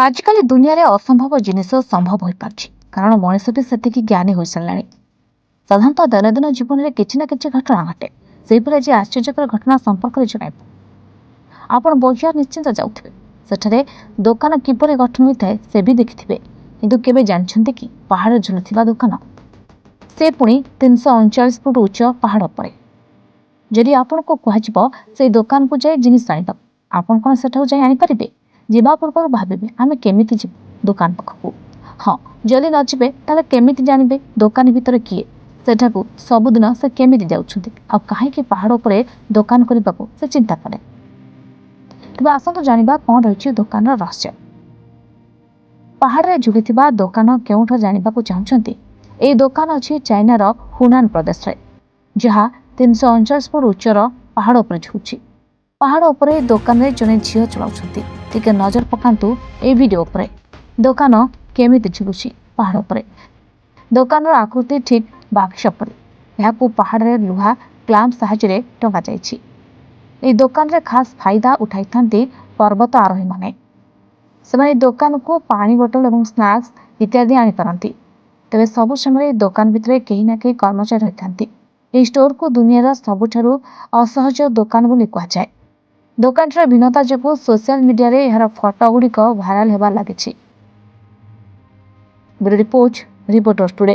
ଆଜିକାଲି ଦୁନିଆରେ ଅସମ୍ଭବ ଜିନିଷ ସମ୍ଭବ ହୋଇପାରୁଛି କାରଣ ମଣିଷ ବି ସେତିକି ଜ୍ଞାନୀ ହୋଇସାରିଲାଣି। ସାଧାରଣତଃ ଦୈନନ୍ଦିନ ଜୀବନରେ କିଛି ନା କିଛି ଘଟଣା ଘଟେ। ସେହିପରି ଆଜି ଆଶ୍ଚର୍ଯ୍ୟକର ଘଟଣା ସମ୍ପର୍କରେ ଜଣାଇବୁ। ଆପଣ ବଜାର ନିଶ୍ଚିନ୍ତ ଯାଉଥିବେ, ସେଠାରେ ଦୋକାନ କିପରି ଗଠନ ହୋଇଥାଏ ସେ ବି ଦେଖିଥିବେ, କିନ୍ତୁ କେବେ ଜାଣିଛନ୍ତି କି ପାହାଡ଼ ଝୁଲୁଥିବା ଦୋକାନ, ସେ ପୁଣି 339 ଫୁଟ ଉଚ୍ଚ ପାହାଡ଼ ଉପରେ। ଯଦି ଆପଣଙ୍କୁ କୁହାଯିବ ସେଇ ଦୋକାନକୁ ଯାଇ ଜିନିଷ ଆଣିବାକୁ, ଆପଣ କ'ଣ ସେଠାକୁ ଯାଇ ଆଣିପାରିବେ? ଯିବା ପୂର୍ବରୁ ଭାବିବେ ଆମେ କେମିତି ଯିବୁ ଦୋକାନ ପାଖକୁ। ହଁ, ଯଦି ନ ଯିବେ ତାହେଲେ କେମିତି ଜାଣିବେ ଦୋକାନୀ ଭିତରେ କିଏ, ସେଠାକୁ ସବୁଦିନ ସେ କେମିତି ଯାଉଛନ୍ତି, ଆଉ କାହିଁକି ପାହାଡ଼ ଉପରେ ଦୋକାନ କରିବାକୁ ସେ ଚିନ୍ତା କରେ। ତେବେ ଆସନ୍ତୁ ଜାଣିବା କ'ଣ ରହିଛି ଦୋକାନର ରହସ୍ୟ। ପାହାଡ଼ରେ ଝୁଲିଥିବା ଦୋକାନ କେଉଁଠୁ ଜାଣିବାକୁ ଚାହୁଁଛନ୍ତି? ଏହି ଦୋକାନ ଅଛି ଚାଇନାର ହୁନାନ ପ୍ରଦେଶରେ, ଯାହା 339 ଫୁଟ ଉଚ୍ଚର ପାହାଡ଼ ଉପରେ ଝୁଲୁଛି। ପାହାଡ଼ ଉପରେ ଦୋକାନରେ ଜଣେ ଝିଅ ଚଳାଉଛନ୍ତି। ଟିକେ ନଜର ପକାନ୍ତୁ ଏହି ଭିଡିଓ ଉପରେ। ଦୋକାନ କେମିତି ଝୁଲୁଛି ପାହାଡ଼ ଉପରେ। ଦୋକାନର ଆକୃତି ଠିକ୍ ବାକ୍ସ ପରି। ଏହାକୁ ପାହାଡ଼ରେ ଲୁହା କ୍ଲାମ୍ପ ସାହାଯ୍ୟରେ ଟଙ୍ଗାଯାଇଛି। ଏହି ଦୋକାନରେ ଖାସ୍ ଫାଇଦା ଉଠାଇଥାନ୍ତି ପର୍ବତ ଆରୋହୀମାନେ। ସେମାନେ ଦୋକାନକୁ ପାଣି ବୋତଲ ଏବଂ ସ୍ନାକ୍ସ ଇତ୍ୟାଦି ଆଣିପାରନ୍ତି। ତେବେ ସବୁ ସମୟରେ ଦୋକାନ ଭିତରେ କେହି ନା କେହି କର୍ମଚାରୀ ରହିଥାନ୍ତି। ଏହି ଷ୍ଟୋରକୁ ଦୁନିଆର ସବୁଠାରୁ ଅସହଜ ଦୋକାନ ବୋଲି କୁହାଯାଏ। ଦୋକାନଟିର ଭିନ୍ନତା ଯୋଗୁଁ ସୋସିଆଲ ମିଡିଆରେ ଏହାର ଫଟୋ ଗୁଡ଼ିକ ଭାଇରାଲ ହେବା ଲାଗିଛି। Reporters today.